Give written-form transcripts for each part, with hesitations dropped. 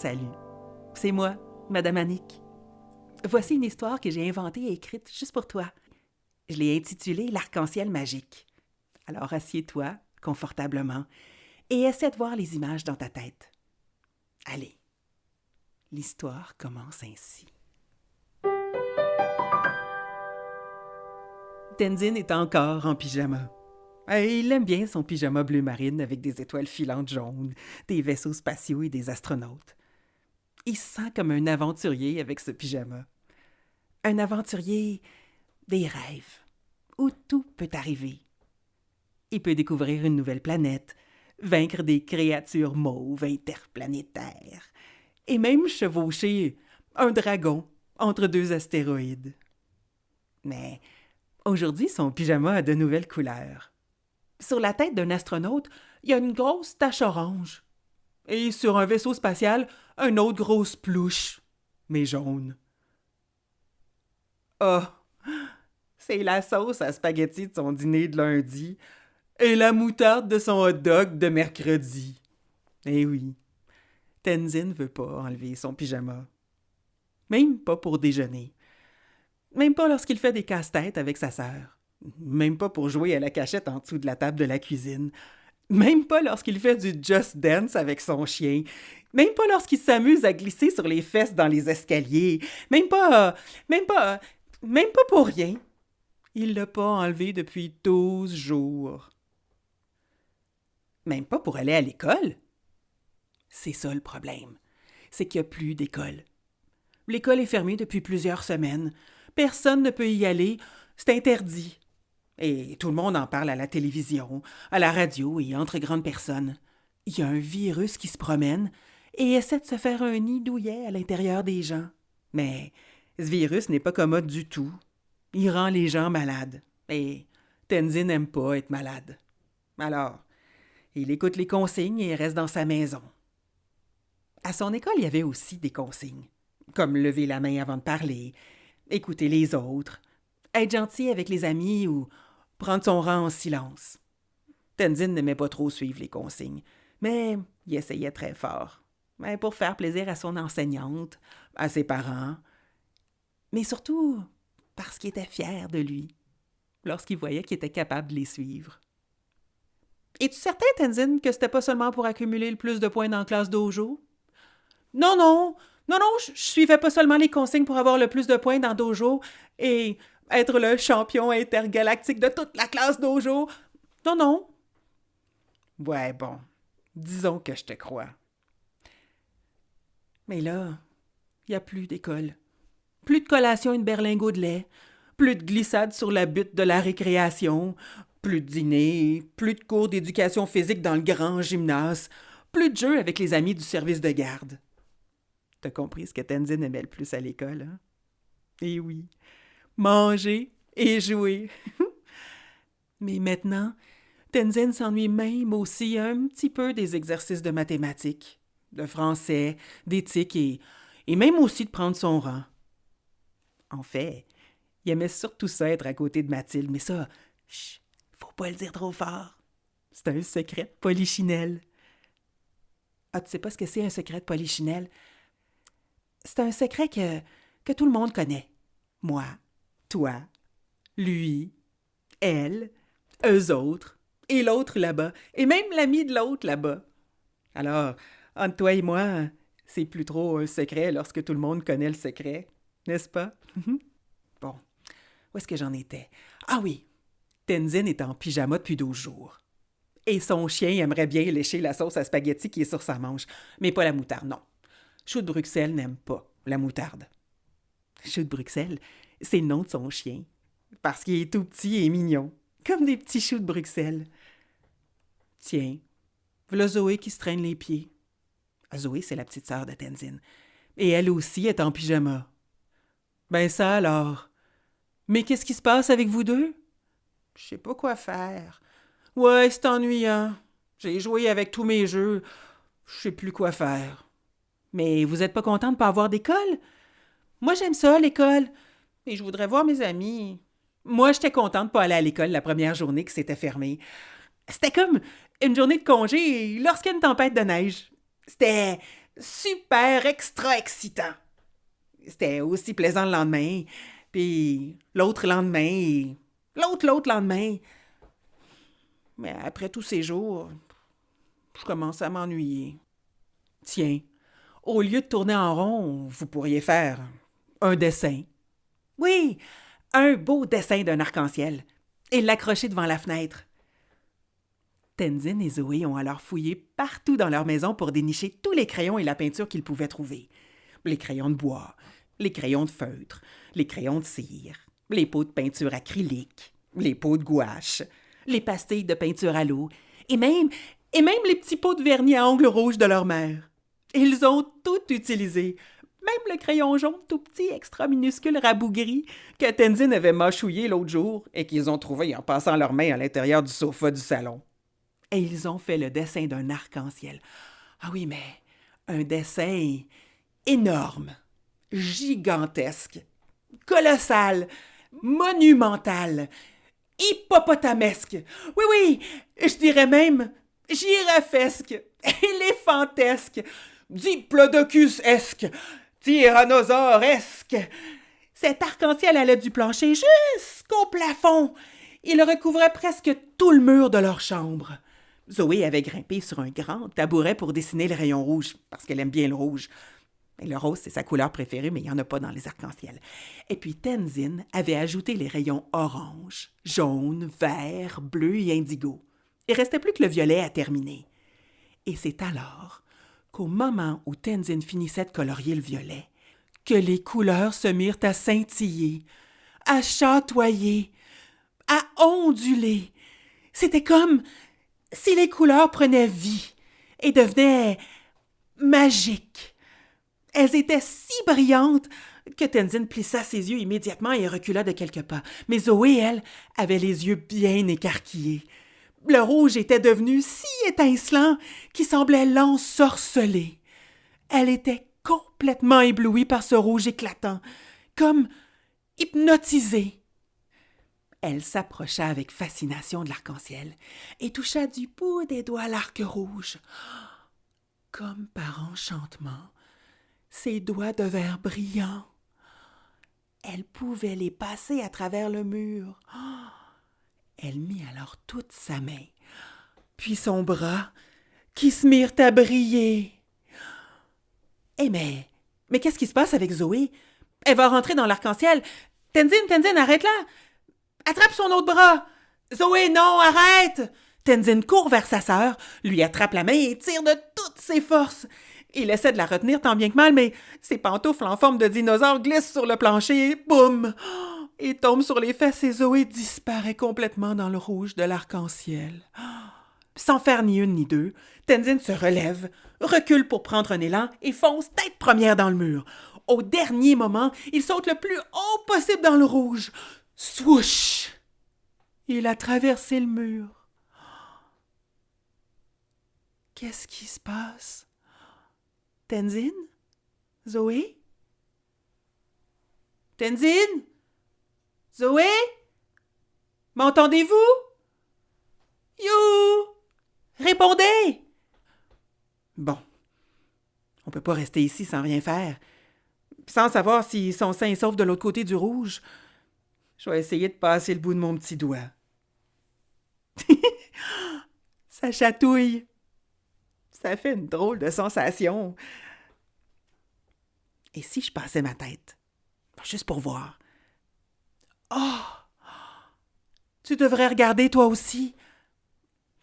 Salut, c'est moi, Madame Annick. Voici une histoire que j'ai inventée et écrite juste pour toi. Je l'ai intitulée L'arc-en-ciel magique. Alors assieds-toi confortablement et essaie de voir les images dans ta tête. Allez, l'histoire commence ainsi. Tenzin est encore en pyjama. Il aime bien son pyjama bleu marine avec des étoiles filantes jaunes, des vaisseaux spatiaux et des astronautes. Il se sent comme un aventurier avec ce pyjama. Un aventurier des rêves, où tout peut arriver. Il peut découvrir une nouvelle planète, vaincre des créatures mauves interplanétaires, et même chevaucher un dragon entre deux astéroïdes. Mais aujourd'hui, son pyjama a de nouvelles couleurs. Sur la tête d'un astronaute, il y a une grosse tache orange. Et sur un vaisseau spatial, une autre grosse plouche, mais jaune. Ah, c'est la sauce à spaghetti de son dîner de lundi et la moutarde de son hot dog de mercredi. Eh oui, Tenzin veut pas enlever son pyjama. Même pas pour déjeuner. Même pas lorsqu'il fait des casse-têtes avec sa sœur. Même pas pour jouer à la cachette en dessous de la table de la cuisine. Même pas lorsqu'il fait du Just Dance avec son chien. Même pas lorsqu'il s'amuse à glisser sur les fesses dans les escaliers. Même pas pour rien. Il l'a pas enlevé depuis 12 jours. Même pas pour aller à l'école. C'est ça le problème. C'est qu'il n'y a plus d'école. L'école est fermée depuis plusieurs semaines. Personne ne peut y aller. C'est interdit. Et tout le monde en parle à la télévision, à la radio et entre grandes personnes. Il y a un virus qui se promène et essaie de se faire un nid douillet à l'intérieur des gens. Mais ce virus n'est pas commode du tout. Il rend les gens malades. Et Tenzin n'aime pas être malade. Alors, il écoute les consignes et reste dans sa maison. À son école, il y avait aussi des consignes, comme lever la main avant de parler, écouter les autres, être gentil avec les amis ou prendre son rang en silence. Tenzin n'aimait pas trop suivre les consignes, mais il essayait très fort, pour faire plaisir à son enseignante, à ses parents, mais surtout parce qu'il était fier de lui, lorsqu'il voyait qu'il était capable de les suivre. Es-tu certain, Tenzin, que c'était pas seulement pour accumuler le plus de points dans la classe dojo? Non, je suivais pas seulement les consignes pour avoir le plus de points dans dojo et être le champion intergalactique de toute la classe dojo. Non. Ouais, bon, disons que je te crois. Mais là, il n'y a plus d'école. Plus de collation et de berlingot de lait. Plus de glissade sur la butte de la récréation. Plus de dîner. Plus de cours d'éducation physique dans le grand gymnase. Plus de jeux avec les amis du service de garde. T'as compris ce que Tenzin aimait le plus à l'école, hein? Eh oui, manger et jouer. Mais maintenant, Tenzin s'ennuie même aussi un petit peu des exercices de mathématiques, de français, d'éthique et même aussi de prendre son rang. En fait, il aimait surtout ça être à côté de Mathilde, mais ça, chut, faut pas le dire trop fort. C'est un secret de polichinelle. Ah, tu sais pas ce que c'est un secret de polichinelle? C'est un secret que tout le monde connaît. Moi, toi, lui, elle, eux autres, et l'autre là-bas, et même l'ami de l'autre là-bas. Alors, entre toi et moi, c'est plus trop un secret lorsque tout le monde connaît le secret, n'est-ce pas? Bon, où est-ce que j'en étais? Ah oui, Tenzin est en pyjama depuis 12 jours. Et son chien aimerait bien lécher la sauce à spaghetti qui est sur sa manche, mais pas la moutarde, non. Chou de Bruxelles n'aime pas la moutarde. Chou de Bruxelles, c'est le nom de son chien, parce qu'il est tout petit et mignon, comme des petits choux de Bruxelles. Tiens, voilà Zoé qui se traîne les pieds. Zoé, c'est la petite sœur de Tenzin. Et elle aussi est en pyjama. Ben ça alors. Mais qu'est-ce qui se passe avec vous deux? Je sais pas quoi faire. Ouais, c'est ennuyant. J'ai joué avec tous mes jeux. Je sais plus quoi faire. Mais vous êtes pas content de pas avoir d'école? Moi, j'aime ça, l'école. Et je voudrais voir mes amis. Moi, j'étais contente de pas aller à l'école la première journée que c'était fermé. C'était comme une journée de congé lorsqu'il y a une tempête de neige. C'était super extra excitant. C'était aussi plaisant le lendemain, puis l'autre lendemain, et l'autre lendemain. Mais après tous ces jours, je commence à m'ennuyer. Tiens, au lieu de tourner en rond, vous pourriez faire un dessin. Oui, un beau dessin d'un arc-en-ciel et l'accrocher devant la fenêtre. Tenzin et Zoé ont alors fouillé partout dans leur maison pour dénicher tous les crayons et la peinture qu'ils pouvaient trouver. Les crayons de bois, les crayons de feutre, les crayons de cire, les pots de peinture acrylique, les pots de gouache, les pastilles de peinture à l'eau et même les petits pots de vernis à ongles rouges de leur mère. Ils ont tout utilisé, même le crayon jaune tout petit, extra minuscule rabougri que Tenzin avait mâchouillé l'autre jour et qu'ils ont trouvé en passant leurs mains à l'intérieur du sofa du salon. Et ils ont fait le dessin d'un arc-en-ciel. Ah oui, mais un dessin énorme, gigantesque, colossal, monumental, hippopotamesque. Oui, je dirais même girafesque, éléphantesque, diplodocus-esque, tyrannosauresque. Cet arc-en-ciel allait du plancher jusqu'au plafond. Il recouvrait presque tout le mur de leur chambre. Zoé avait grimpé sur un grand tabouret pour dessiner le rayon rouge, parce qu'elle aime bien le rouge. Et le rose, c'est sa couleur préférée, mais il n'y en a pas dans les arcs-en-ciel. Et puis Tenzin avait ajouté les rayons orange, jaune, vert, bleu et indigo. Il restait plus que le violet à terminer. Et c'est alors qu'au moment où Tenzin finissait de colorier le violet, que les couleurs se mirent à scintiller, à chatoyer, à onduler. C'était comme si les couleurs prenaient vie et devenaient magiques. Elles étaient si brillantes que Tenzin plissa ses yeux immédiatement et recula de quelques pas. Mais Zoé, elle, avait les yeux bien écarquillés. Le rouge était devenu si étincelant qu'il semblait l'ensorceler. Elle était complètement éblouie par ce rouge éclatant, comme hypnotisée. Elle s'approcha avec fascination de l'arc-en-ciel et toucha du bout des doigts l'arc rouge. Comme par enchantement, ses doigts devinrent brillants. Elle pouvait les passer à travers le mur. Elle mit alors toute sa main, puis son bras, qui se mirent à briller. Eh mais qu'est-ce qui se passe avec Zoé? Elle va rentrer dans l'arc-en-ciel. Tenzin, arrête-la! Attrape son autre bras! Zoé, non, arrête! Tenzin court vers sa sœur, lui attrape la main et tire de toutes ses forces. Il essaie de la retenir tant bien que mal, mais ses pantoufles en forme de dinosaure glissent sur le plancher et boum! Il tombe sur les fesses et Zoé disparaît complètement dans le rouge de l'arc-en-ciel. Sans faire ni une ni deux, Tenzin se relève, recule pour prendre un élan et fonce tête première dans le mur. Au dernier moment, il saute le plus haut possible dans le rouge. Swoosh! Il a traversé le mur. Qu'est-ce qui se passe? Tenzin? Zoé? Tenzin? Zoé? M'entendez-vous? You! Répondez! Bon, on peut pas rester ici sans rien faire, sans savoir s'ils sont sains et saufs de l'autre côté du rouge. Je vais essayer de passer le bout de mon petit doigt. Ça chatouille. Ça fait une drôle de sensation. Et si je passais ma tête? Juste pour voir. Oh! Tu devrais regarder toi aussi.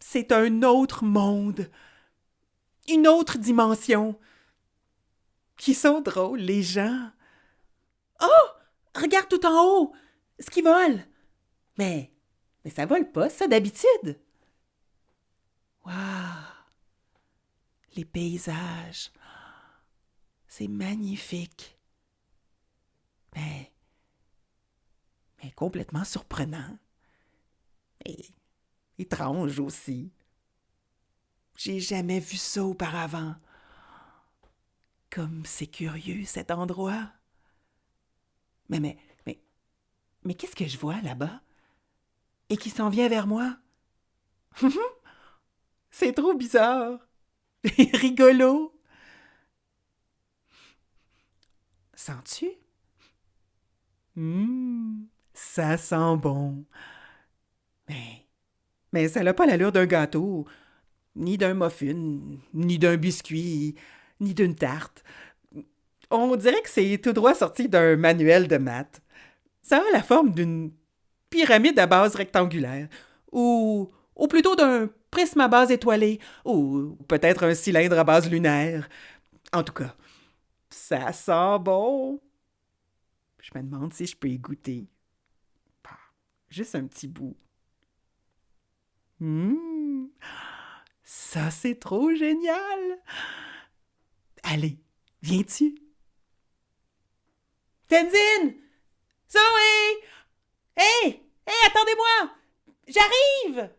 C'est un autre monde. Une autre dimension. Qui sont drôles, les gens. Oh! Regarde tout en haut! Ce qui vole! Mais ça vole pas, ça, d'habitude. Waouh! Les paysages. C'est magnifique. Mais complètement surprenant. Et étrange aussi. J'ai jamais vu ça auparavant. Comme c'est curieux, cet endroit. Mais qu'est-ce que je vois là-bas? Et qui s'en vient vers moi? C'est trop bizarre. Rigolo. Sens-tu? Ça sent bon. Mais ça n'a pas l'allure d'un gâteau, ni d'un muffin, ni d'un biscuit, ni d'une tarte. On dirait que c'est tout droit sorti d'un manuel de maths. Ça a la forme d'une pyramide à base rectangulaire, ou plutôt d'un prisme à base étoilée, ou peut-être un cylindre à base lunaire. En tout cas, ça sent bon. Je me demande si je peux y goûter. Ah, juste un petit bout. Ça, c'est trop génial! Allez, viens-tu? Tenzin! Zoé! Hé! Hé, attendez-moi! J'arrive!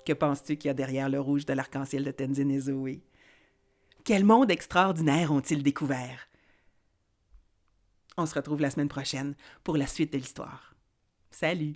Que penses-tu qu'il y a derrière le rouge de l'arc-en-ciel de Tenzin et Zoé? Quel monde extraordinaire ont-ils découvert? On se retrouve la semaine prochaine pour la suite de l'histoire. Salut!